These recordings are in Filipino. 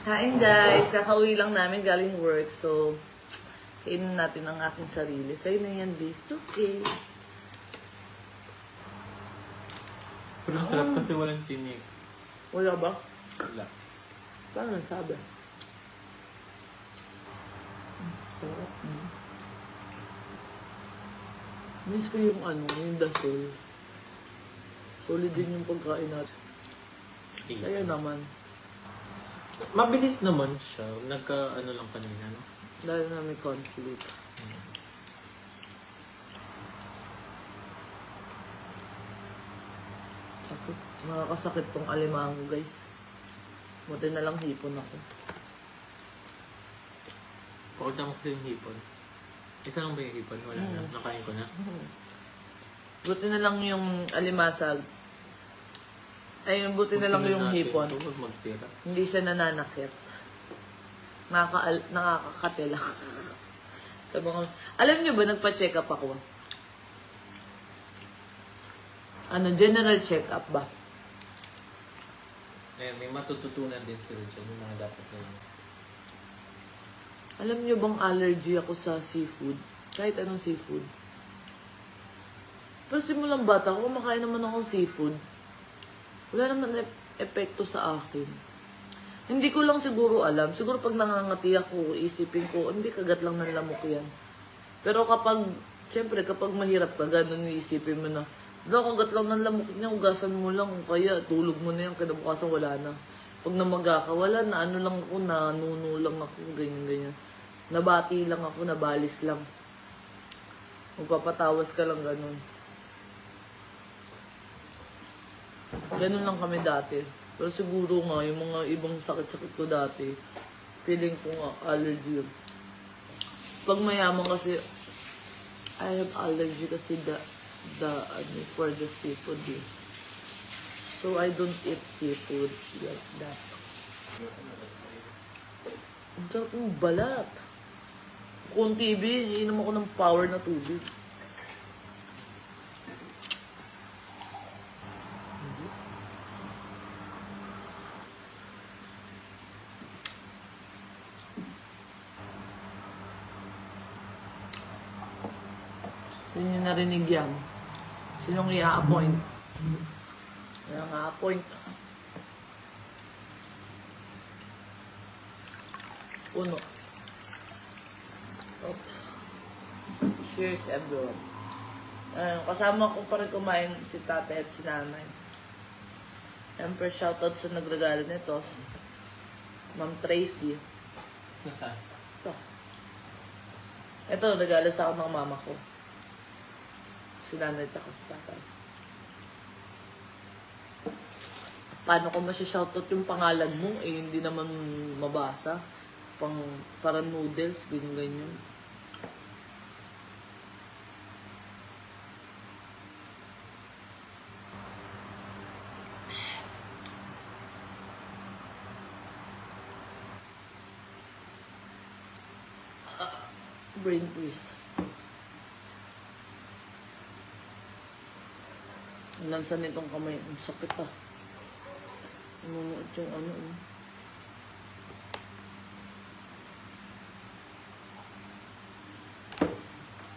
Kain guys, kakauwi lang namin galing work. So, kainin natin ang aking sarili. Sa'yo na yan, B. Okay. Pero ang sarap kasi walang tinik. Wala ba? Wala. Paano nasabi? Sarap. Miss ko yung yung dasol. Solid din yung pagkain natin. Sa'yo naman. Mabilis naman siya. Nagka-ano lang kanina, no? Dahil na may conflict. Sakit. Nakakasakit tong alimango, guys. Buti na lang hipon ako. Pakita mo kasi yung hipon. Isa lang ba yung hipon? Wala na. Nakain ko na. Buti na lang yung alimasag. Ay, buti na lang yung hipon. Magtira. Hindi siya nananakit. Nakakakate lang. Alam niyo ba, nagpa-check up ako? General check-up ba? Eh, may matututunan din sila dyan. Yung mga dapat na yun. Alam niyo bang allergy ako sa seafood? Kahit anong seafood. Pero simulang bata ko, kumakain naman ako seafood. Wala naman epekto sa akin. Hindi ko lang siguro alam. Siguro pag nangangati ako, isipin ko, hindi kagat lang ng lamok yan. Pero syempre kapag mahirap ka, ganun iisipin mo na, kagat lang ng lamok niya, ugasan mo lang, kaya tulog mo na yan, kinabukasan wala na. Pag namaga ka, wala na, lang ako, nanuno lang ako, ganyan-ganyan. Nabati lang ako, nabalis lang. Magpapatawas ka lang ganun. Ganun lang kami dati. Pero siguro nga, yung mga ibang sakit-sakit ko dati, feeling ko nga allergy yun. Pag mayaman kasi, I have allergy kasi for the seafood eh. So I don't eat seafood like that. Ang sarap ng balat. Kung TV, inom ako ng power na tubig. Sino yung narinig yan? Sinong i-appoint? Sinong i-appoint? Puno. Oops. Cheers everyone. Kasama ko pa rin kumain si tatay at si nanay. Siyempre shoutout sa nagregalo nito. Ma'am Tracy. Nasaan? Ito, regalo sa akin ng mama ko. Si nanay at si tatay. Paano ko masya-shoutout yung pangalan mo? Hindi naman mabasa. Para noodles, ganyan. Brain freeze. Nansan itong kamay. Ang sakit ah. Umuot yung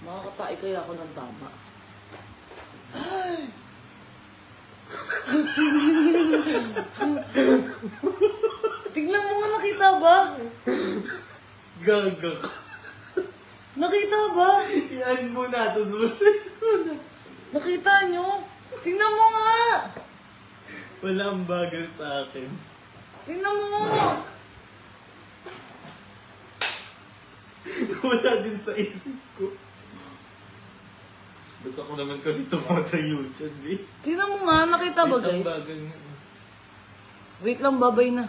Makakatae kaya ako ng tama. Tignan mo nga, nakita ba? Gaga. Nakita ba? Iyan mo na, tapos Nakita nyo? Tingnan mo nga! wala ang bagal sa akin. Tingnan mo! Wala din sa isip ko. Basta ko naman kasi tumatayo dyan, eh. Tingnan mo nga, nakita ba Wait, ang guys? bagal nga. Wait lang, babay na.